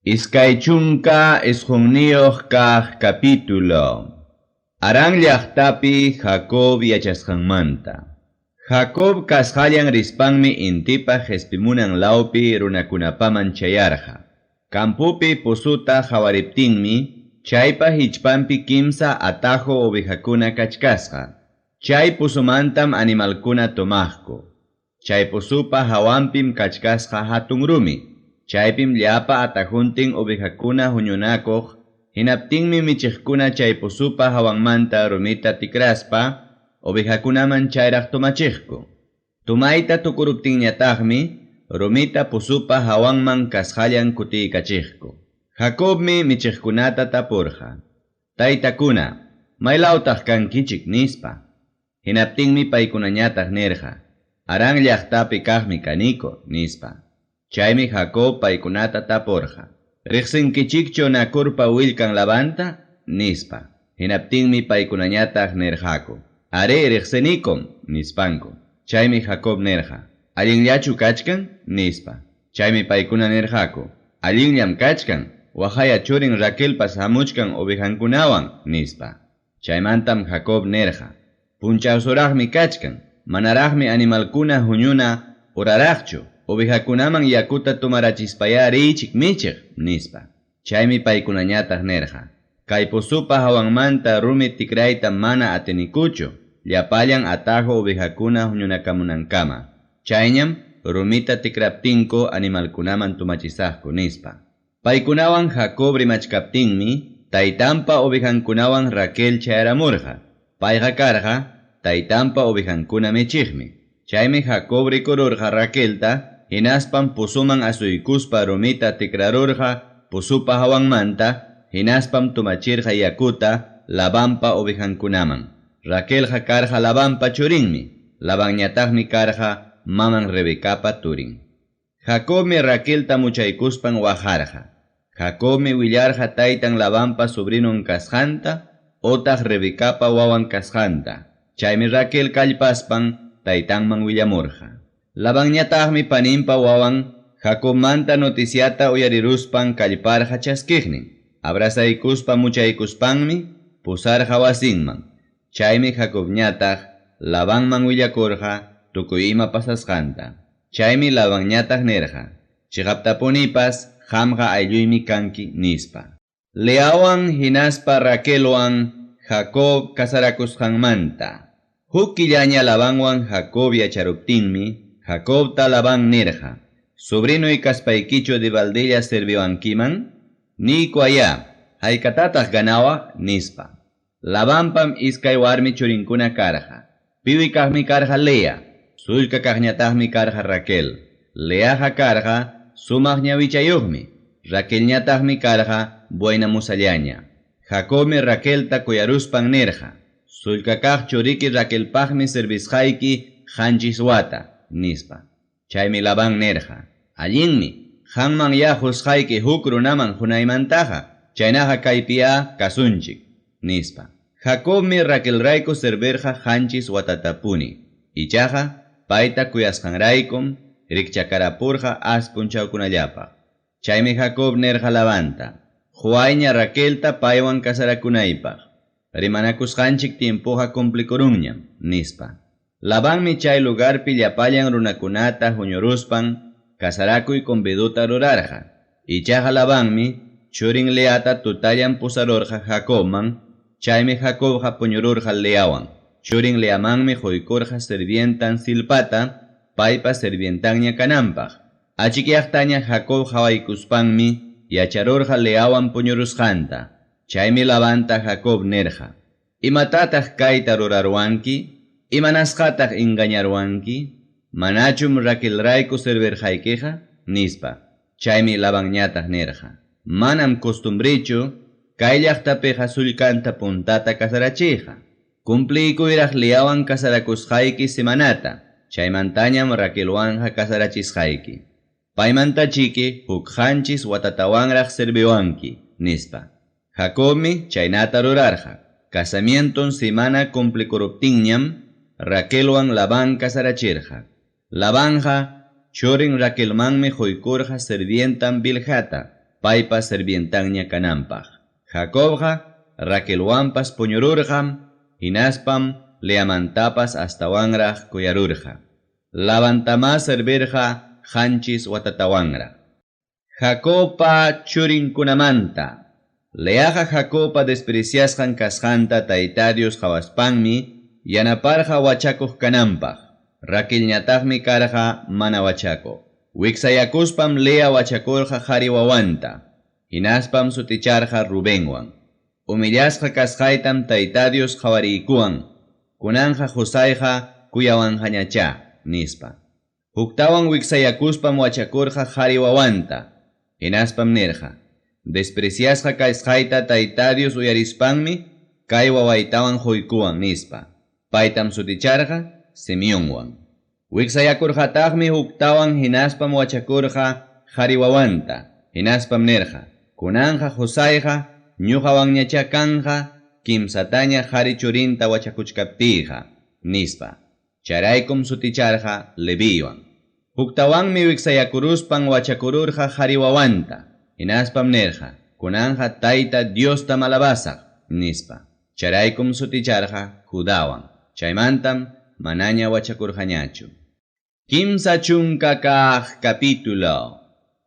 Iskaychunka isqunniyoq kaq capítulo. Aran llaqtapi Jacob yachasqanmanta. Jacob kasqallan rispanmi intipa jespimunan laupi runakunapaman chayarqa. Campupi pusuta hawariptinmi chaypa hichpampi kimsa atajo ovejakuna kachkasqa. Chay pusumantam animalkuna tomaqku. Chay pusupa hawampim kachkasqa hatun rumi. Chaypim llapa atajuntin ovejakuna huñunakoq, hinaptinmi michiqkuna chay pusupa hawanmanta rumita tikraspa, ovejakunaman chayraq tumachiqku. Tumayta tukuruptinñataqmi, rumita pusupa hawanman kasqallan kutiykachikku. Jacobmi michiqkunata tapurqa. Taytakuna, maylautaq kankichik nispa. Hinaptinmi paykunañataq nirqa. Aran llaqtapi kaqmi kaniko nispa. Chaymi Jacob paykunata tapurqa. Riqsinkichikchu nakurpa willkan labanta? Nispa. Hinaptinmi paykunañataq nirqaku. Are riqsinikum nispanku. Chaymi Jacob nirqa. Allinllachu kachkan? Nispa. Chaymi paykuna nirqaku. Allinllam kachkan. Wahaya churin Raquelpas hamuchkan ovejankunawan nispa. Chaymantam Jacob nirqa. Punchawsuraqmi kachkan. Manaraqmi animalkuna huñuna uraraqchu. Ovejakunaman yakuta tumarachispa야 richiq michiq nispa. Chaymi paykunañataq nirqa. Kay pusupa hawanmanta rumi tikrayta mana atinikuchu. Llapallan atajo ovejakuna huñunakamunankama. Chayñam rumita tikraptinko animalkunaman tumachisaqku nispa. Paykunawan Jacob rimachkaptinmi taytanpa ovejankunawan Raquel chayramurqa. Payqa karqa taytanpa ovejankuna michiqmi. Chaymi Jacob rikururqa Raquelta hinaspan pusuman asuykuspa rumita tikrarurqa pusupa hawanmanta hinaspam tumachirqa yakuta Labanpa ovejankunaman. Raquelqa karqa Labanpa churinmi, Labanñataqmi karqa maman Rebecapa turin. Jacobmi Raquelta muchaykuspan wajarqa. Jacobmi willarqa taytan Labanpa sobrinon kasqanta, otaq Rebecapa wawan kasqanta. Chaymi Raquel kallpaspan taytanman willamurqa. Labanñataqmi paninpa wawan Jacobmanta noticiata uyariruspan kallparqa chaskiqnin. Abrazaykuspa muchaykuspanmi pusarqa wasinman. Chaymi Jacobñataq Labanman willakurqa tukuy ima pasasqanta. Chaymi Labanñataq nirqa. Chiqaptapunipas qamqa aylluymi kanki nispa. Leawan hinaspa Raquelwan Jacob kasarakusqanmanta. Huk killaña Labanwan Jacob yacharuptinmi Jacobta Laban nirqa. Sobrinoy kaspaykichu de Valdella serviwankiman? Niku aya, haykatataq ganawa nispa. Labanpam iskay warmi churinkuna karqa. Piwi kaqmi karqa Lea, sullka kaqñataqmi karqa Raquel. Leaqa karqa sumaq ñawichayuqmi. Raquelñataqmi karqa buena musallaña. Jacobmi Raquelta kuyaruspan nirqa. Sullka kaq churiki Raquelpaqmi servisqayki qanchis wata nispa. Chaymi Laban nirqa. Allinmi, qanman ya husqayki huk runaman hunaymantaqa, chaynaqa kaypiya kasunchik nispa. Jacobmi Raquelrayku servirqa qanchis watatapuni. Ichaqa payta kuyasqanraykum rikchakarapurqa aspun chawkunallapaq. Chaymi Jacob nirqa Labanta. Huayña Raquelta paywan kasarakunaypaq. Rimanakusqanchik tiempoqa complikurunñam nispa. Labanmi chay lugarpi llapallan runakunata huñuruspan kasarakuy conviduta rurarqa. Ichaqa Labanmi churin Leata tutallan pusarurqa Jacobman. Chaymi Jacobqa puñururqa Leawan. Churin Leamanmi huykurqa servientan Silpata paypa servientanña kananpaq. Achikyaqtaña Jacob hawaykuspanmi yacharurqa Leawan puñurusqanta. Chaymi Labanta Jacob nirqa. Imatataq kayta rurarwanki? Imanasqataq engañarwanki? Manachum Raquelrayku servirqaykiqa? Nispa. Chaymi Labanñataq nirqa. Manam costumbrichu kay llaqtapiqa sullkanta puntata kasarachiqa. Cumplikuyraq Leawan kasarakusqayki semanata. Chaymantañam Raquelwanja kasarachisqayki. Paymantachiki huk qanchis watatawanraq serviwanki nispa. Jacobmi chaynata rurarqa. Casamienton semana complikuruptinñam Raquelwan Laban kasarachirqa. Labanja churin Raquelmanmi huykurqa servientan Bilhata. paypa sirvientanña kananpaq. Jacobqa Raquelwanpas puñururqa, hinaspam Leamantapas astawanraq kuyarurqa. Labantama servirqa hanchis watatawanraq. Jacobpa churinkunamanta. Leaqa Jacobpa despreciasqan kasqanta Tayta Dios qhawaspanmi yanaparqa wachakuq kananpaq. Raquelñataqmi karqa mana wachakuq. Wiksayakuspam Lea wachakurqa qhari wawanta. Hinaspam suticharqa Rubenwan. Humillasqa kasqaytam Tayta Dios qhawariykuwan. Kunanja Josayqa kuyawanjañacha, nispa. Huktawan wiksayakuspam wachakurqa qhari wawanta. Hinaspam nirqa. Despreciasqa kasqayta Tayta Dios uyarispanmi kay wawaytawan huykuwan, nispa. Paytam suticharqa Simeonwan. Wiksayakurqataqmi huktawan hinaspam wachakurqa qhari wawanta. Hinaspam nirqa. Kunanja Josayqa ñuqawanñacha kanja kimsataña qhari churinta wachakuchkaptiqa, nispa. Charaykum suticharqa Leviwan. Huktawanmi wiksayakuruspan wachakururqa qhari wawanta. Hinaspam nirqa. Kunanja Tayta Diosta malabasaq, nispa. Charaykum suticharqa Judawan. Chaymantam manaña wachakurqañachu. Kimsa chunka kaq capítulo.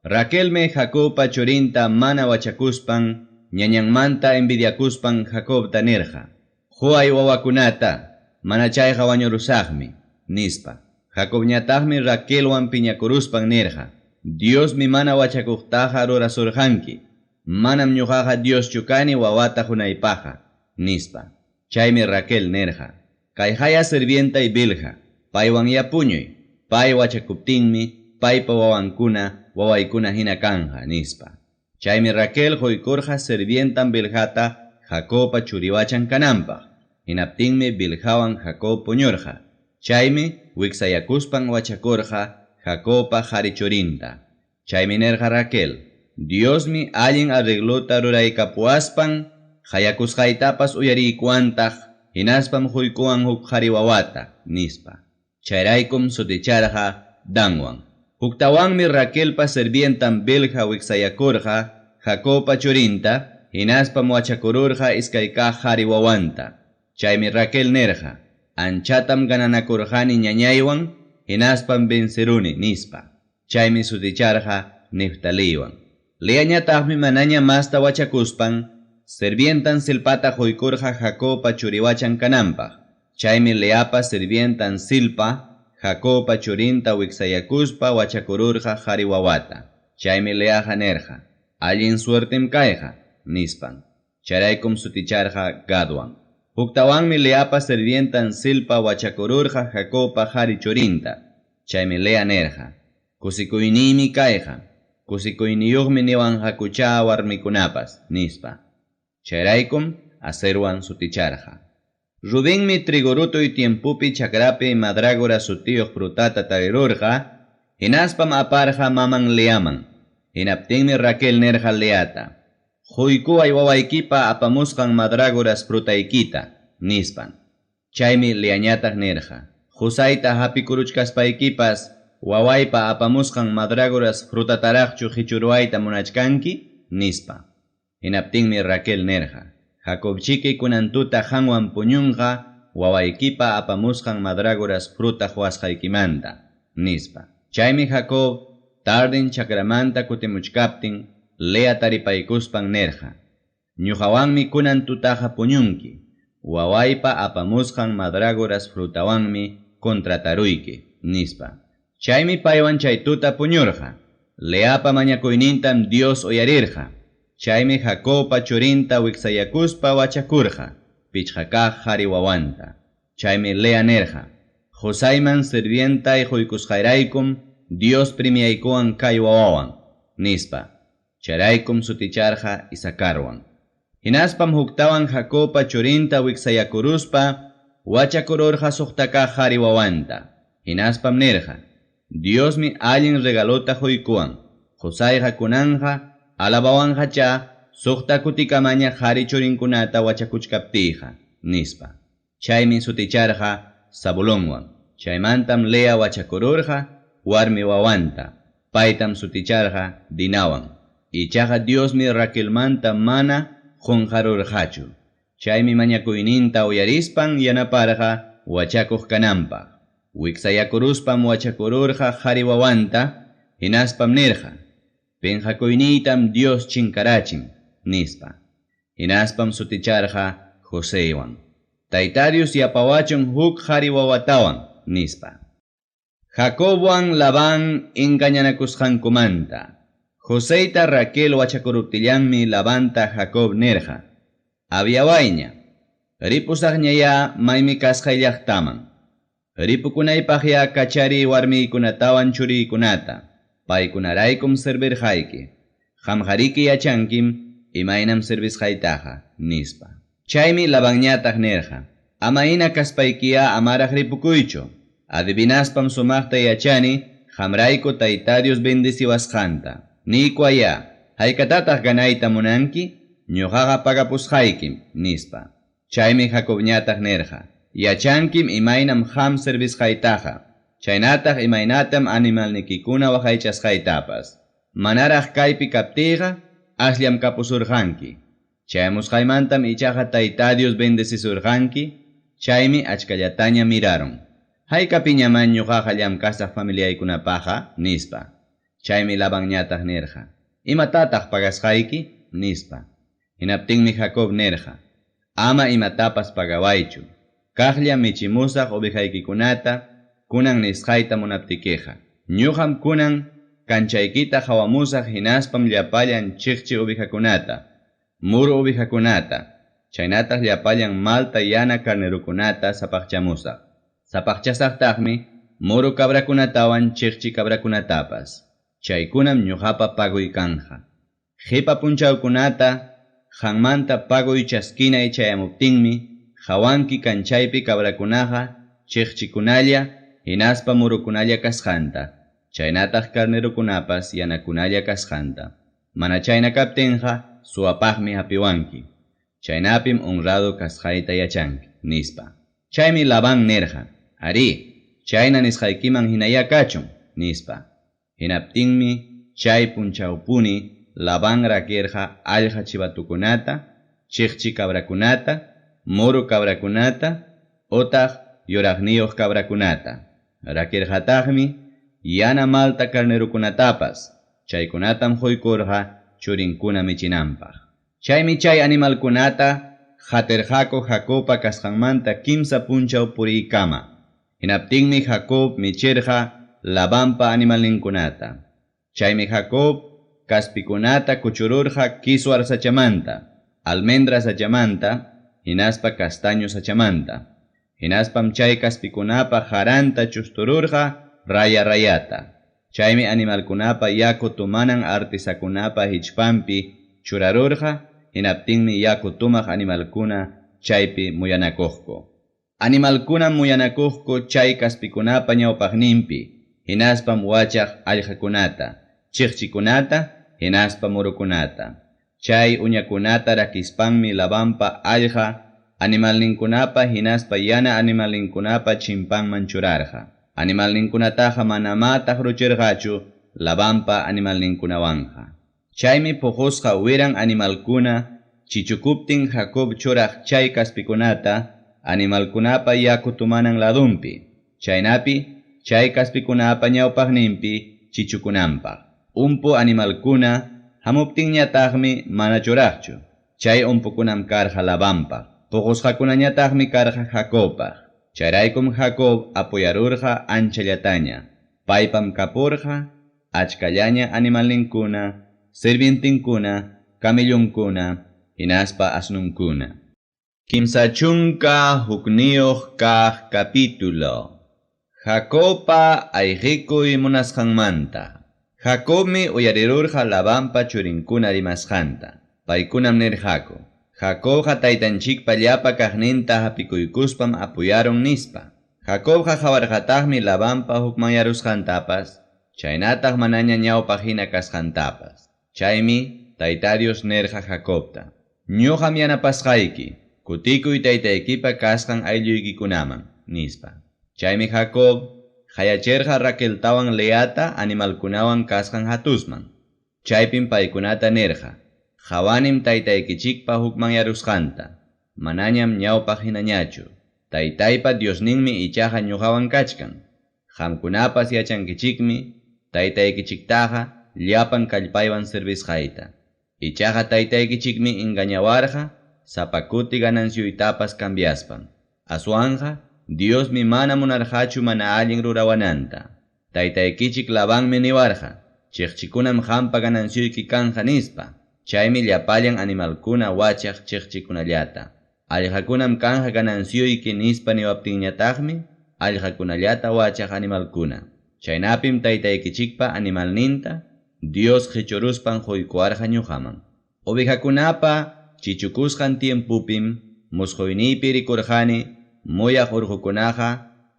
Raquelme Jacobpa churinta mana wachakuspan ñañanmanta envidiakuspan Jacobta nirqa. Huay wawakunata manachayqa wañurusaqmi, nispa. Jacobñataqmi Raquelwan piñakuruspan nirqa. Diosmi mana wachakuqtaqa rurasurqanki. Manam ñuqaqa Dios chukani wawata hunaypaqa, nispa. Chaymi Raquel nirqa. Kayhaya sirvientay Bilha, paywan yapuñuy. Pay wachakuptinmi paypa wawaykuna hina kanja, nispa. Chaymi Raquel huykurqa sirvientan Bilhata Jacobpa churiwachan kananpaq. Hinaptinmi Bilhawan Jacob puñurqa. Chaymi wiksayakuspan wachakurqa Jacobpa qhari churinta. Chaymi nirqa Raquel. Diosmi allin arreglota ruraykapuaspan hayakusqaytapas uyariykuantaq hinaspam huykuwan huk qhari wawata, nispa. Chayraykum suticharqa Danwan. Huktawanmi Raquelpa sirvientan Bilha wiksayakurqa Jacobpa churinta, hinaspam wachakururqa iskaykaq qhari wawanta. Chaymi Raquel nirqa. Anchatam gananakurqani ñañaywan, hinaspam venceruni, nispa. Chaymi suticharqa Neftaliwan. Leañataqmi manaña masta wachakuspan, sirvientan Silpata huykurqa Jacobpa churiwachan kananpaq. Chaymi Leapa sirvientan Silpa, Jacobpa churinta wiksayakuspa wachakururqa qhari wawata. Chaymi Leaqa nirqa. Allin suertem kayqa, nispan. Charaykum suticharqa Gadwan. Huktawanmi Leapa sirvientan Silpa wachakururqa Jacobpa qhari churinta. Chaymi Lea nirqa. Kusikuyniymi kayqa. Kusikuyniyuqmi niwan hakucha warmikunapas, nispa. Chayraykum aserwan suticharqa. Rubenmi trigorutoy tiempupi chakrapi madrágora sutiyuq frutata tarirurqa, hinaspam aparqa maman Leaman. Hinaptinmi Raquel nirqa Leata. Huykuway wawaykipa apamusqan madrágoras frutaykita, nispan. Chaymi Leañataq nirqa. Husayta hapikuruchkaspaykipas wawaypa apamusqan madrágoras frutataraqchu hichurwayta munachkanki, nispa. Hinaptinmi Raquel nirqa. Jacobchiki kunantuta hanwan puñunqa wawaykipa apamusqan madrágoras fruta huasqaykimanta, nispa. Chaymi Jacob tardin chakramanta kutimuchkaptin Lea taripaykuspan nirqa. Ñuqawanmi kunantutaqa puñunki. Wawaypa apamusqan madrágoras frutawanmi contrataruyki, nispa. Chaymi paywan chaytuta puñurqa. Leapa mañakuynintam Dios uyarirqa. Chaymi Jacobpa churinta wiksayakuspa wachakurqa. Pichqakaq qhari wawanta. Chaymi Lea nirqa. Josayman sirvientay huykusqayraykum Dios premiaykuwan kay wawawan, nispa. Charaykum suticharqa Isacarwan. Hinaspam huktawan Jacobpa churinta wiksayakuruspa wachakururqa suqtakaq qhari wawanta. Hinaspam nirqa. Diosmi allin regalota huykuwan. Josayqa kunanja alabawanjacha suqta kutikamaña qhari churinkunata wachakuchkaptiqa, nispa. Chaymi suticharqa Zabulonwan. Chaymantam Lea wachakururqa warmi wawanta. Paytam suticharqa Dinawan. Ichaqa Diosmi Raquelmanta mana qunqarurqachu. Chaymi mañakuyninta uyarispan yanaparqa wachakuq kananpaq. Wiksayakuruspam wachakururqa qhari wawanta, hinaspam nirqa: penqakuynitam Dios chinkarachin, nispa. Hinaspam suticharqa Joséwan: Tayta Dios yapawachun huk qhari wawatawan, nispa. Jacobwan Labán engañanakusqankumanta. Joséita Raquel wachakuruptillanmi Labanta Jacob nirqa: abyawayña, ripusaqñaya maymi kasqayllaqtaman. Ripukunaypaq ya kachari warmiykunatawan churiykunata. Paykunaraykum servirqayki. Qamqariki yachankim imaynam servisqaytaqa, nispa. Chaymi Labánñataq nirqa: ama kaspaykiya amaraq ripukuychu. Adivinaspam sumaqta yachani qamrayku Tayta Dios bendiciwasqanta. Nikwaya, haykatataq ganayta munanki? Ñuqaqa pagapusqaykim, nispa. Chaymi Jacobñataq nirqa: yachankim imaynam qam servisqaytaqa. Chaynataq imaynatam animalnikikuna waqaychasqaytapas. Manaraq kaypi kaptiyqa ashllam kapusurqanki. Chaymusqaymantam ichaqa Tayta Dios bendicisurqanki. Chaymi achkallataña miraron. Haykapiñaman ñuqaqa llamkasaq familiaykunapaqa, nispa. Chaymi Labánñataq nirqa: imatataq pagasqayki, nispa. Hinaptinmi Jacob nirqa: ama imatapas pagawaychu. Kaqlla michimusaq ovejaykikunata kunan nisqayta munaptikeqa. Ñuqam kunan kanchaykita hawamusaq hinaspam llapallan chiqchi ovejakunata, muru ovejakunata, chaynataq llapallan malta yana carnerukunata sapaqchamusaq. Sapaqchasaqtaqmi muru cabrakunatawan chiqchi cabrakunatapas. Chaykunam ñuqapa paguykanja. Qipa punchawkunata qanmanta paguy chaskinay chayamuptinmi hawanki kanchaypi cabrakunaqa chiqchikunalla hinaspa murukunalla kasqanta. Chaynataq carnerukunapas yanakunalla kasqanta. Mana chayna kaptinqa suwapaqmi hapiwanki. Chaynapim honrado kasqayta yachanki, nispa. Chaymi Labán nirqa: ari, chayna nisqaykiman hinaya kachun, nispa. Hinaptinmi chay punchawpuni Labán raquirqa allqa chivatukunata, chiqchi cabrakunata, muru cabrakunata, otaq yuraqniyuq cabrakunata. Raquirqataqmi yana malta carnerukunatapas. Chaykunatam quykurqa churinkuna michinanpaq. Chaymi chay animalkunata qatirqaku Jacobpa kasqanmanta kimsa punchaw puriykama. Hinaptinmi Jacob michirqa Labánpa animalninkunata. Chaymi Jacob kaspikunata kuchururqa kiswar sachamanta, almendra sachamanta, hinaspa castaño sachamanta. Hinaspam chay kaspikunapa haranta chustururqa raya rayata. Chaymi animalkunapa yaku tumanan artisakunapa hichpampi churarurqa, hinaptinmi yaku tumaq animalkuna chaypi muyanakuqku. Animalkuna muyanakuqku chay kaspikunapa ñawpaqninpi. Hinaspam wachaq allqakunata, chiqchikunata, hinaspa murukunata. Chay uñakunata rakispanmi Labánpa allqa animalninkunapa hinaspa yana animalninkunapa chimpanman churarqa. Animalninkunataqa manamataq ruchirqachu Labánpa animalninkunawanja. Chaymi puqusqa wiran animalkuna chichukuptin Jacob churaq chay kaspikunata animalkunapa yaku tumanan ladumpi. Chaynapi chay kaspikunapa ñawpaqninpi chichukunanpaq. Umpu animalkuna hamuptinñataqmi mana churaqchu. Chay umpukunam karqa Labánpaq. Puqusqakunañataqmi karqa Jacobpaq. Chayraykum Jacob apoyarurqa anchallataña. Paypam kapurqa achkallaña animalninkuna, sirvientinkuna, camillunkuna, hinaspa asnunkuna. Kimsa chunka hukniyuq kaq capítulo. Jacobpa ayqikuy munasqanmanta. Jacobmi uyarirurqa Labánpa churinkuna rimasqanta. Paykunam nirqaku: Jacobqa taytanchikpa llapa kaqninta hapikuykuspam apoyaron nispa. Jacobqa hawarqataqmi Labánpa hukman yarusqantapas, chaynataq manaña ñawpaq hina kasqantapas. Chaymi Tayta Dios nirqa Jacobta: ñuqam yanapasqayki, kutikuy taytaykipa kasqan aylluykicunaman, nispa. Chaymi Jacob hayachirqa Raqueltawan Leata animalkunawan kasqan hatusman. Chaypin paykunata nerja, jawanim taytaykichikpa hukman yarusqanta, manañam ñawpaq hinañachu. Taytaypa Diosninmi ichaqa ñuqawan kachkan. Qamkunapas yachankichikmi taytaykichiktaqa llapan kallpaywan servisqayta. Ichaqa taytaykichikmi engañawarqa sapakuti ganancioytapas cambiaspan. Aswanja Diosmi mana munarqachu mana allin rurawananta. Taytaykichik Labanmi niwarqa, chiqchikunam qampa ganancioyki kanja nispa. Chaymi llapallan animalkuna wachaq chiqchikunallata. Allqakunam kanja ganancioyki nispa niwaptinñataqmi allqakunallata wachaq animalkuna. Chaynapim taytaykichikpa animalninta Dios qhichuruspan quykuwarqa ñuqaman. Ovejakunapa chichukusqan tiempupim musqoyniypi rikurqani muyaq urqukunaqa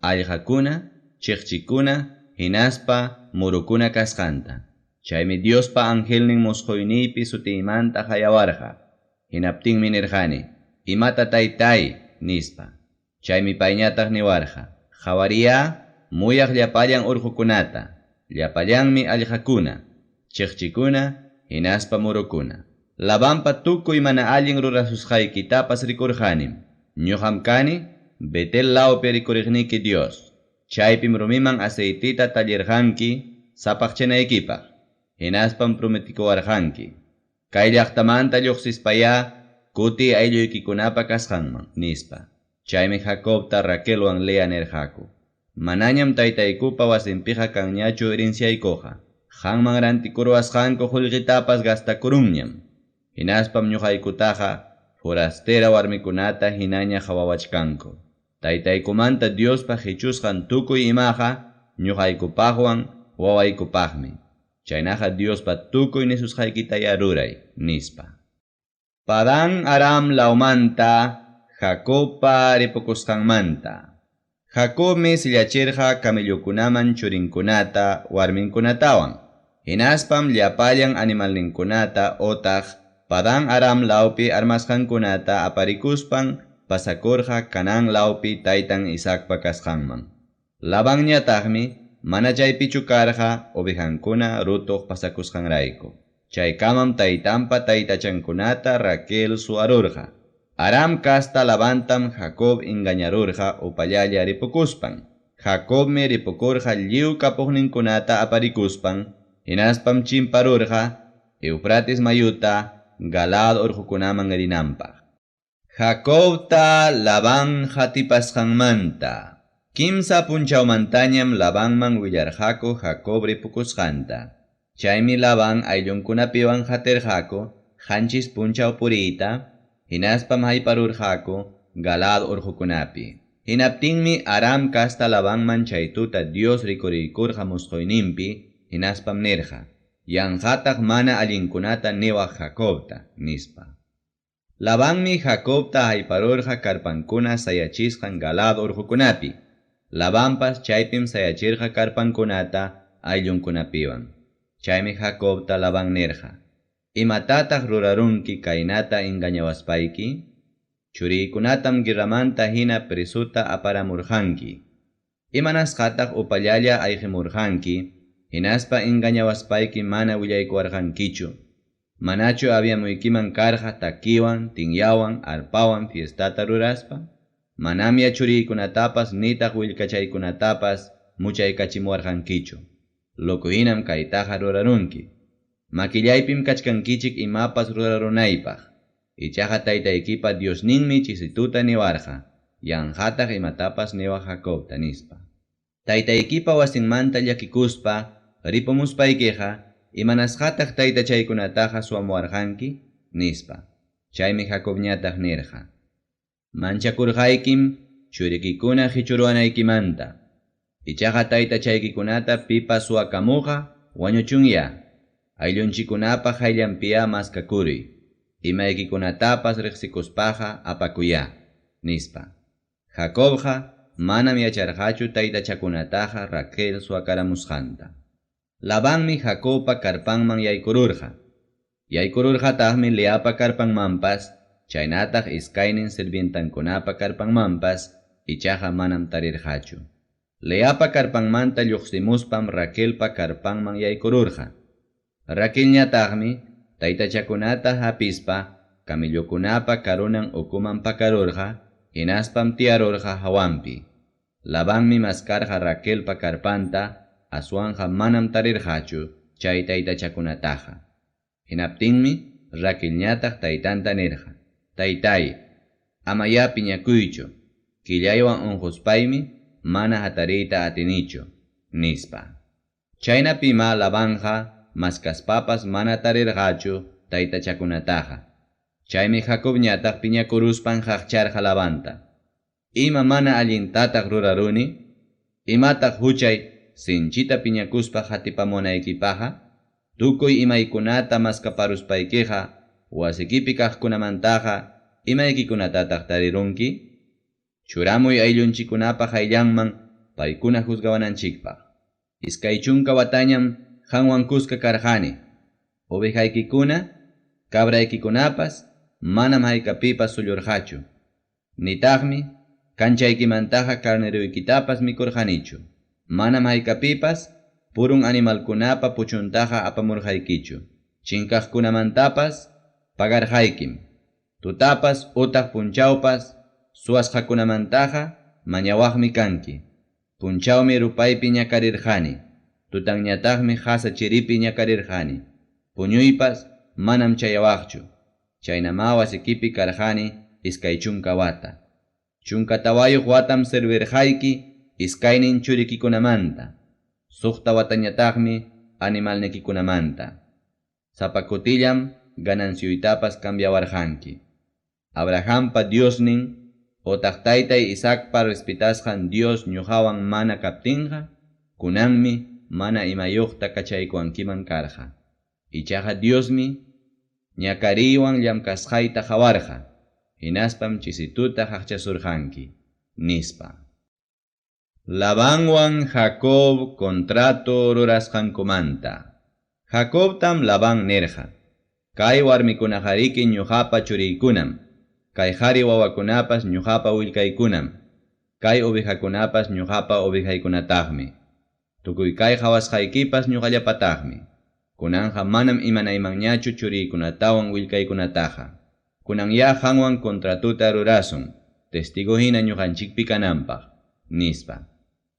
allqakuna, chiqchikuna, hinaspa murukuna kasqanta. Chaymi Diospa angelnin musqoyniypi sutiymanta hayawarqa. Hinaptinmi nirqani, imata taytay nispa. Chaymi payñataq niwarqa, qhawariya muyaq llapallan urqukunata, llapallanmi allqakuna, chiqchikuna, hinaspa murukuna. Labanpa tukuy mana allin rurasusqaykitapas rikurqanim. Ñuqam kani Betel lawpi rikuriqniki Dios. Chaypim rumiman aceitita tallirqanki sapaqchanaykipaq. Hinaspam prometikuwarqanki. Kay llaqtamanta lluqsispaya kuti aylluykikunapa kasqanman nispa. Chaymi Jacobta Raquelwan Lea nirqaku. Manañam taytaykupa wasinpiqa kanñachu herenciaykuqa. Qanman rantikurwasqanku qullqitapas gastakurunñam. Hinaspam ñuqaykutaqa forastera warmikunata hinaña hawawachkanku. Taytaykumanta Diospa hichusqan tukuy imaqa ñuqaykupaqwan wawaykupaqmi. Chaynaqa Diospa tukuy nisusqaykita yaruray nispa. Padan Aram laumanta Jacobpa ripukusqanmanta. Jacobmi sillachirqa camellukunaman churinkunata warminkunatawan. Hinaspam llapallan animalninkunata otaq Padan Aram laupi armasqankunata aparikuspan pasakurqa Canaan laupi taytan Isaacpa kasqanman. Labanñataqmi mana chaypichu karqa ovejankuna rutuq pasakusqanrayku. Chaykamam taytanpa taytachankunata Raquel suarurqa. Aram kasta Labantam Jacob engañarurqa upallalla ripukuspan. Jacobmi ripukurqa lliw kapuqninkunata aparikuspan. Hinaspam chimparurqa Eufrates mayuta Galad urqukunaman rinanpaq. Jacobta Laban hatipasqanmanta. Kimsa punchawmantañam Labanman willarqaku Jacob ripukusqanta. Chaymi Laban ayllunkunapiwan hatirqaku qanchis punchaw puriyta. Hinaspam hayparurqaku Galad urqukunapi. Hinaptinmi Aram kasta Labanman chaytuta Dios rikuriykurqa musqoyninpi. Hinaspam nirqa, yanqataq mana allinkunata niwaq Jacobta nispa. Labanmi Jacobta hayparurqa karpankuna sayachisqan Galad urqukunapi. Labanpas chaypim sayachirqa karpankunata ayllunkunapiwan. Chaymi Jacobta Laban nirqa, imatataq rurarunki kaynata engañawaspayki? Churiykunatam guerramanta hina prisuta aparamurqanki. Imanasqataq upallalla ayqimurqanki. Hinaspa engañawaspayki mana willaykuwarqankichu. Manachu aviamuykiman karqa takiwan, tinyawan, arpawan fiestata ruraspa? Manami churiykunatapas nitaq willkachaykunatapas muchaykachimuwarqankichu. Lokuhinam kaytaqa rurarunki. Makillaypim kachkankichik imapas rurarunaypaq. Ichaqa taytaykipa Diosninmi chisituta niwarqa. Yanqataq imatapas niwaq Jacobta nispa. Taytaykipa wasinmanta llakikuspa ripumuspaykiqa imanasqataq taytachaykunataqa suwamuwarqanki nispa. Chaymi Jacobñataq nirqa, manchakurqaykim churikikuna hichurwanaykimanta. Ichaqa taytachaykikunata pipa suwakamuqa wañuchunya. Ayllunchikunapaq hayllanpiya maskakuriy. Imaykikunatapas riqsikuspaqa apakuya nispa. Jacobqa manam yacharqachu taytachakunataqa Raquel suwakaramusqanta. Labanmi Jacobpa karpanman yaykururqa. Yaykururqataqmi Leapa karpanmanpas, chaynataq iskaynin sirvientankunapa karpanmanpas, ichaqa manam tarirqachu. Leapa karpanmanta lluqsimuspam Raquelpa karpanman yaykururqa. Raquelñataqmi taytachakunata hapispa camillokunapa karunan ukuman pakarurqa hinaspam tiarurqa hawampi. Labanmi maskarqa Raquelpa karpanta aswanja manam tarirqachu chay taytachakunataqa. Hinaptinmi Raquelñataq taytanta nirqa: Taytay, ama ya piñakuychu, killaywan unquspaymi mana hatariyta atinichu, nispa. Chaynapima Labanja maskaspapas mana tarirqachu taytachakunataqa. Chaymi Jacobñataq piñakuruspan haqcharqa Labanta: Ima mana allintataq ruraruni, imataq huchay sinchita piñakuspa hatipamunaykipaqa, tukuy imaykunata maskaparuspaykiqa wasikipi kaqkunamantaqa imaykikunatataq tarirunki? Churamuy ayllunchikunapa hayllanman paykuna juzgawananchikpaq. Iskay chunka watañam hanwankuska karqani. Ovejaykikuna, cabraykikunapas manam haykapipas sullurqachu. Nitaqmi kanchaykimantaqa carneruykitapas mikurqanichu. Manam haykapipas purun animalkunapa puchuntaqa apamurqaykichu. Chinkaqkunamantapas pagarqaykim. Tutapas utaq punchawpas suwasqakunamantaqa mañawaqmi kanki. Punchawmi rupaypi ñakarirqani. Tutanñataqmi hasa chiripi ñakarirqani. Puñuypas manam chayawaqchu. Chaynama wasikipi karqani iskay chunka wata. Chunka tawayuq watam servirqayki iskaynin churikikunamanta. Suqta watañataqmi animalnikikunamanta. Sapakutillam gananciuytapas cambiawarqanki. Abrahampa Diosnin otaq taytay Isaacpa respetasqan Dios ñuqawan mana kaptinqa, kunanmi mana imayuqta kachaykuwankiman karqa. Ichaqa Diosmi ñakariywan llamkasqayta hawarqa, hinaspam chisituta haqchasurqanki, nispa. Labanwan Jacob contrato rurasqankumanta. Jacobtam Laban nirqa: Kay warmikunaqariki ñuqapa churiykunam, kay qhari wawakunapas ñuqapa willkaykunam, kay ovejakunapas ñuqapa ovejaykunataqmi. Tukuy kay hawasqaykipas ñuqallapataqmi. Kunanja manam imanaymanñachu churiykunatawan willkaykunataqa. Kunanya qanwan contratuta rurasun, testigo hina ñuqanchikpi kananpaq, nispa.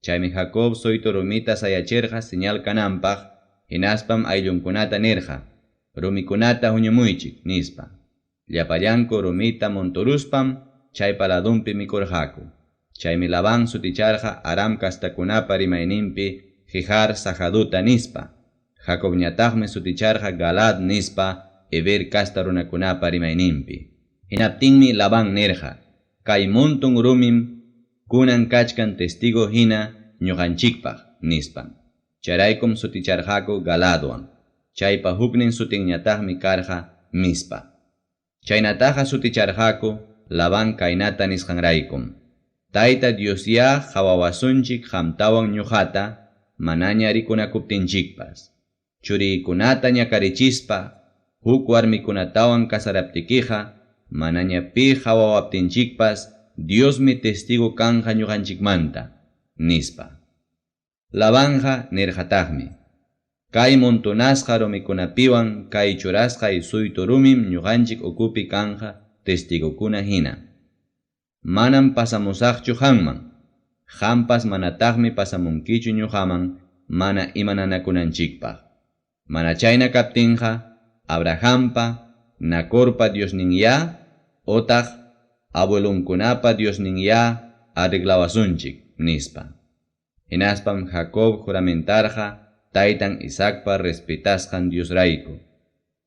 Chaymi Jacob soyto rumita sayachirqa señal kananpaq, hinaspam ayllunkunata nirqa: Rumikunata huñumuychik, nispa. Llapallanku rumita montoruspam chaypa ladunpi mikurqaku. Chaymi Laban suticharqa Aram kastakunapa rimayninpi Jijar Sahaduta, nispa. Jacobñataqmi suticharqa Galad, nispa, Eber kasta runakunapa rimayninpi. Hinaptinmi Laban nirqa: Kay montun rumim kunan kachkan testigo hina ñuqanchikpaq, nispa. Charaykum suticharqaku Galadwan. Chaypa huknin sutinñataqmi karqa Mispa. Chaynataqa suticharqaku Laban kaynata nisqanraykum: Tayta Dios ya hawawasunchik hamtawan ñuqata manaña rikunakuptinchikpas. Churiykunata ñakarichispa huk warmikunatawan kasaraptikiqa manaña pi hawawaptinchikpas Diosmi testigo kanja ñuqanchikmanta, nispa. Labanja nirqataqmi: Kay montonasqa rumikunapiwan kay churasqay suyto rumim ñuqanchik ukupi kanja testigokuna hina. Manam pasamusaqchu qanman, qampas manataqmi pasamunkichu ñuqaman mana imananakunanchikpaq. Mana chayna kaptinqa Abrahampa, Nacorpa Diosninya, otaq abuelunkunapa Diosninya arreglawasunchik, nispa. Hinaspam Jacob juramentarqa taytan Isaacpa respetasqan Diosrayku.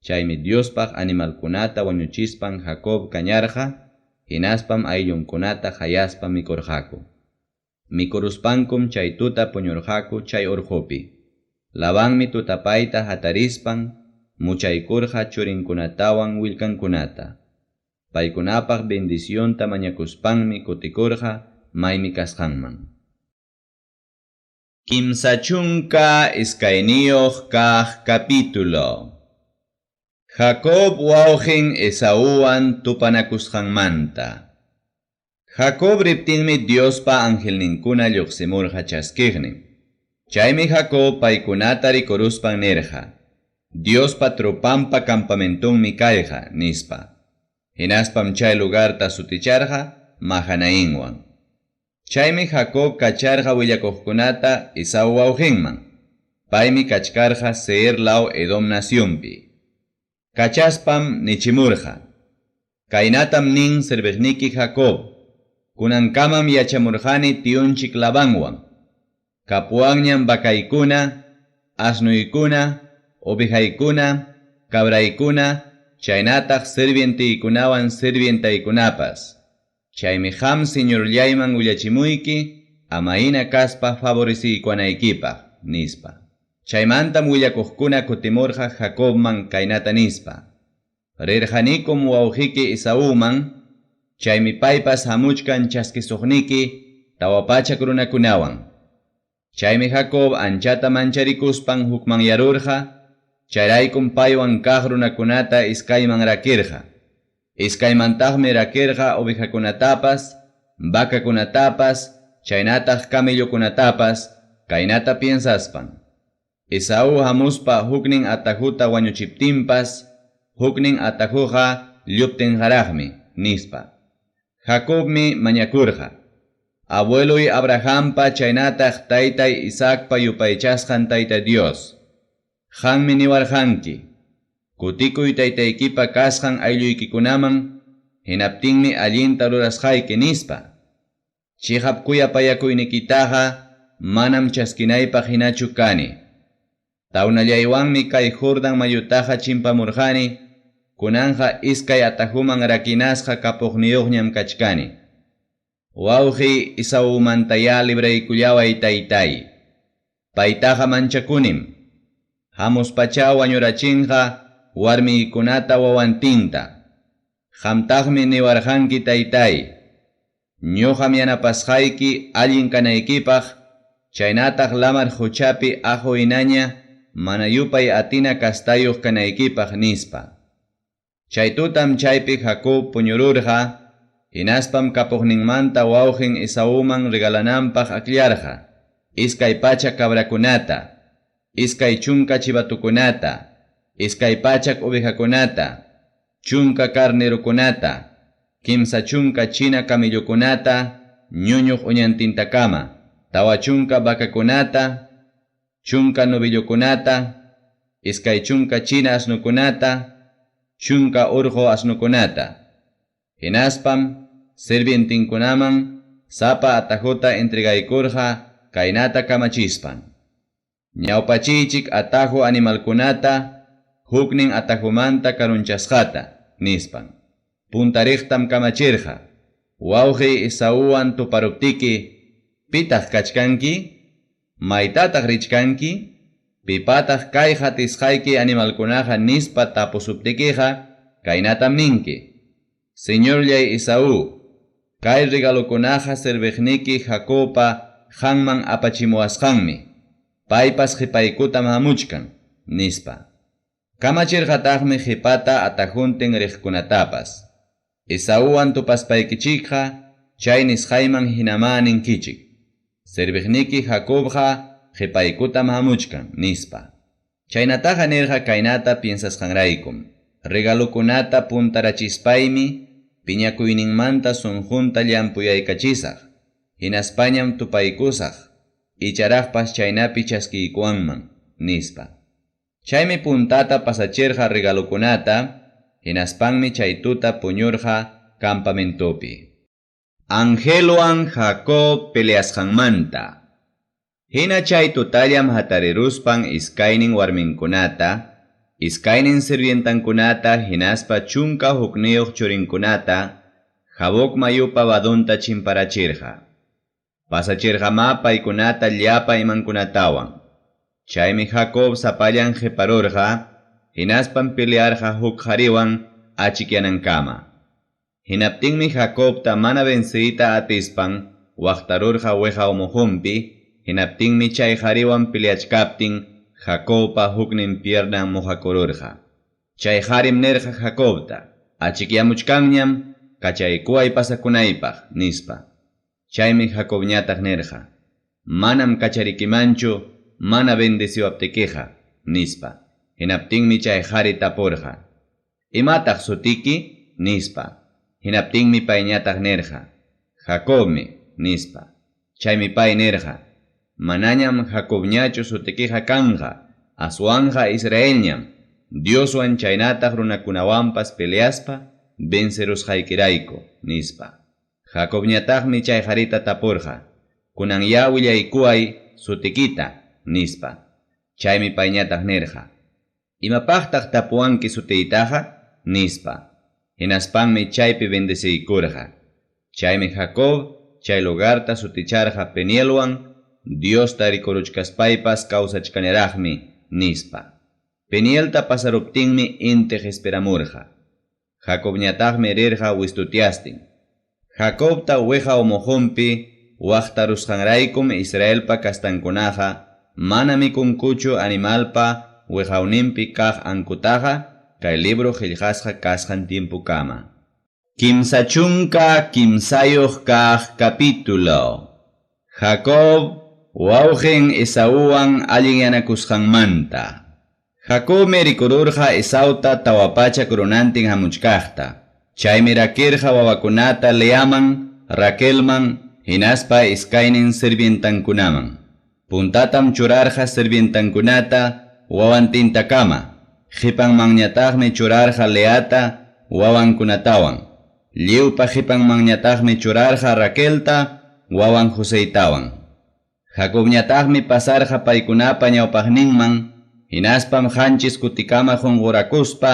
Chaymi Diospaq animalkunata wañuchispan Jacob kañarqa, hinaspam ayllunkunata hayaspa mikurqaku. Mikuruspankum chay tuta puñurqaku chay urqupi. Labanmi tutapayta hatarispan muchaykurqa churinkunatawan willkankunata. Paykunapaq bendicionta mañakuspanmi kutikurqa maymi kasqanman. Kimsa chunka iskayniyuq kaq capítulo. Jacob wawqin Esauwan tupanakusqanmanta. Jacob riptinmi Diospa angelninkuna lluqsimurqa chaskiqnin. Chaymi Jacob paykunata rikuruspan nirqa: Dios patropampa campamentunmi kayqa nispa. Hinaspam chay lugarta suticharqa mahanainwan. Chaymi Jacob kacharqa willakuqkunata Esau wawqinman. Paymi kachkarqa Seir law Edom nacionpi. Kachaspam nichimurqa. Kaynatam nin serveqniki Jacob. Kunankamam yachamurqani tiyunchik Labanwan. Kapuanñam vakaykuna, asnuykuna, ovejaykuna, cabraykuna, chaynataq sirvientiykunawan sirvientaykunapas. Chaymi qam señorllayman willachimuyki, amaina kaspa favoreciykunaykipaq, nispa. Chaymantam willakuqkuna kutimurqa Jacobman kaynata nispa. Rirqanikum wawqiki Esauman, chaymi paypas hamuchkan chaskisuqniki tawapachak runakunawan. Chaymi Jacob anchata mancharicuspan hukman yarurqa, chayraykum paywan kaq runakunata iskayman rakirqa. Iskaymantaqmi rakirqa ovejakunatapas, vacakunatapas, chaynataq camellokunatapas, kaynata piensaspan. Esau hamuspa huknin atajuta wañuchiptinpas, huknin atajuqa lluptinqaraqmi, nispa. Jacobmi mañakurqa. Abueloy Abrahampa chaynataq taytay Isaacpa yupaychasqan tayta Dios. Qanmi niwarqanki. Kutikuy taytaykipa kasqan aylluykikunaman, hinaptinmi allinta rurasqayki nispa. Chihap kuyapayakuynikitaqa manam chaskinaypaq hinachu kani. Tawnallaywanmi kay Jordan mayutaqa chimpamurqani, kunanja iskay atajuman rakinasqa kapuqniyuqñam kachkani. Wawqi Esaumantaya libraykullaway taytay. Paytaqa manchakunim. Hamuspacha wañurachinqa warmiykunata wawantinta. Qamtaqmi niwarqanki taytay. Ñuqam yanapasqayki allin kanaykipaq, chaynataq lamar huchapi ajo inaña mana yupay atina kastayuq kanaykipaq nispa. Chaytutam chaypi Jacob puñururqa, hinaspam kapuqninmanta wawqin Esauman regalananpaq akllarqa. Iskay pachak cabrakunata, iskay chunka chivatukunata, iskay pachak ovejakunata, chunka carnerukunata, kimsa chunka china camellokunata, ñuñuq uñantintakama, tawa chunka vacakunata, chunka novillokunata, iskay chunka china asnukunata, chunka urqu asnukunata. Hinaspam sirvientinkunaman sapa atajuta entregaykurqa kaynata kamachispan. Ñawpachichik atajo animalkunata huknin atajumanta karunchasqata nispan. Puntariktam kamachirqa. Wawqi Esauwan tuparuptiki, pitaq kachkanki? Maytataq richkanki? Pipataq kay hatisqayki animalkunaqa nispa tapusuptikiqa kaynatam ninki. Señorllay Esau, kay regalukunaqa serveqniki Jacobpa qanman apachimuwasqanmi. Paypas qhipaykutam hamuchkan, nispa. Kamachirqataqmi qhipata atajuntin riqkunatapas. Esauwan tupaspaykichikqa chay nisqayman hinama ninkichik. Serveqniki Jacobqa qhipaykutam hamuchkan, nispa. Chaynataqa nirqa kaynata piensasqanraykum. Regalukunata puntarachispaymi piñakuyninmanta sunjunta llampuyaykachisaq. Hinaspañam tupaykusaq. Icharaqpas chaynapi chaskiykuwanman, nispa. Chaymi puntata pasachirqa regalukunata, hinaspanmi chaytuta puñurqa campamentopi. Angeluan Jacob peleasqanmanta. Hina chay tutallam hatariruspan iskaynin warminkunata, iskaynin sirvientankunata hinaspa chunka hukniyuq churinkunata, Jabok mayupa wadunta chimparachirqa. Pasachirqama paykunata llapa imankunatawan. Chaymi Jacob sapallan qhiparurqa, hinaspan pelearqa huk qhariwan achikyanankama. Hinaptinmi Jacobta mana venciyta atispan, waqtarurqa weqaw muhunpi, hinaptinmi chay qhariwan peleachkaptin, Jacobpa huknin piernan muhakururqa. Chay qharim nirqa Jacobta, achikyamuchkanñam, kachaykuway pasakunaypaq, nispa. Chaymi Jacobñataq nirqa, manam kacharikimanchu, mana bendeciwaptikiqa, nispa. Hinaptinmi chay qhari tapurqa. Imataq sutiki? Nispa. Hinaptinmi payñataq nirqa. Jacobmi, nispa. Chaymi pay nirqa. Manañam Jacobñachu sutikiqa kanqa. Aswanja Israelñam. Dioswan chaynataq runakunawanpas peleaspa vencerusqaykirayku, nispa. Jacobñataqmi chay qharita tapurqa. Kunan ya willaykuway sutikita, nispa. Chaymi payñataq nirqa. Imapaqtaq tapuwanki sutiytaqa? Nispa. Hinaspanmi chaypi bendeciykurqa. Chaymi Jacob chay lugarta suticharqa Penielwan, Diosta rikuruchkaspaypas kawsachkaniraqmi, nispa. Penielta pasaruptinmi intij esperamurqa. Jacobñataqmi rirqa wistutiastin. Jacobta uwiqa umuhunpi waqtarusqanraykum Israelpa kastankunaqa mana mikunkuchu animalpa wiqawninpi kaq ankutaqa kay libro qillqasqa kasqan tiempukama. Kimsa chunka kimsayuq kaq capítulo. Jacob wawqin Esauwan allinyanakusqanmanta. Jacobmi rikururqa Esauta tawapachak runantin hamuchkaqta. Chaymi rakirqa wawakunata Leaman, Raquelman, hinaspa iskaynin sirvientankunaman. Puntatam churarqa sirvientankunata wawantintakama. Qipanmanñataqmi churarqa Leata wawankunatawan. Lliwpa qipanmanñataqmi churarqa Raquelta wawan Joseitawan. Jacobñataqmi pasarqa paykunapa ñawpaqninman, hinaspam qanchis kutikama qunqurakuspa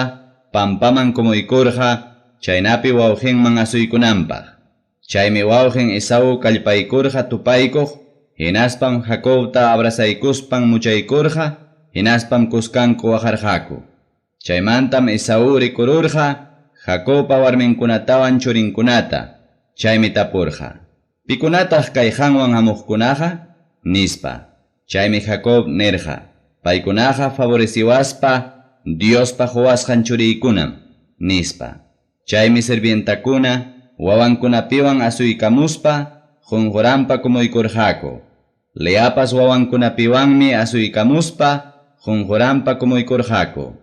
pampaman kumuykurqa chaynapi wawqinman asuykunanpaq. Chaymi wawqin Esau kallpaykurqa tupaykuq, hinaspam Jacobta abrazaykuspan muchaykurqa, hinaspam kuskanku waqarqaku. Chaymantam Esau rikururqa Jacobpa warminkunatawan churinkunata. Chaymi tapurqa. ¿Pikunataq kay qanwan hamuqkunaqa? Nispa. Chaymi Jacob nirqa. Paykunaqa favoreciwaspa Diospa quwasqan churiykunam, nispa. Chaymi sirvientakuna wawankunapiwan asuykamuspa qunquranpa kumuykurqaku. Leapas wawankunapiwanmi asuykamuspa qunquranpa kumuykurqaku.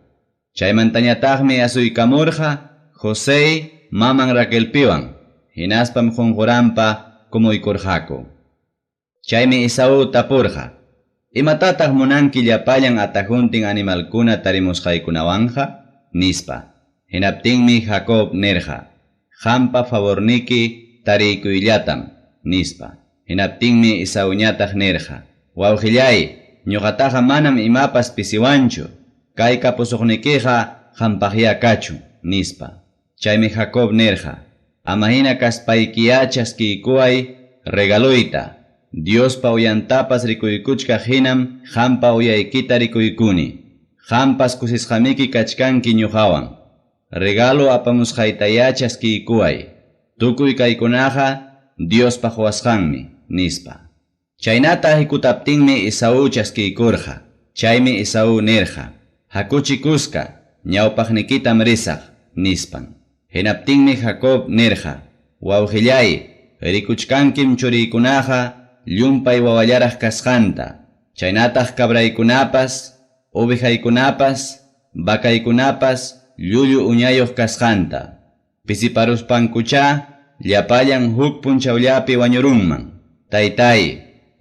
Chaymantañataqmi asuykamurqa José maman Raquelpiwan, hinaspam qunquranpa kumuykurqaku. Chaymi Esau tapurqa. ¿Imatataq munanki llapallan atajuntin animalkuna tarimusqaykunawanqa? Nispa. Hinaptinmi Jacob nirqa. Qampa favorniki tariykuyllatam, nispa. Hinaptinmi Esauñataq nirqa. Wawqillay, ñuqataqa manam imapas pisiwanchu. Kay kapusuqnikiqa qampaqya kachu, nispa. Chaymi Jacob nirqa. Amahina kaspaykiyachaskiykuway regaluyta. Diospa uyantapas rikuykuchka hinam qampa uyaykita rikuykuni. Qampas kusisqamiki kachkanki ñuqawan. Regalo apamusqaytayachaskiykuway. Tukuy kaykunaqa Diospa quwasqanmi, nispa. Chaynata hikutaptinmi Esau chaskiykurqa. Chaymi Esau nirqa. Hakuchikuska, ñawpaqnikitam risaq, nispan. Hinaptinmi Jacob nirqa. Wawqillay, rikuchkankim churiykunaqa llumpay wawallaraq kasqanta. Chaynataq cabraykunapas, ovejaykunapas, vakaykunapas llullu uñayuq kasqanta. Pisiparuspankucha llapallan huk punchawllapi wañurunman. Taytay,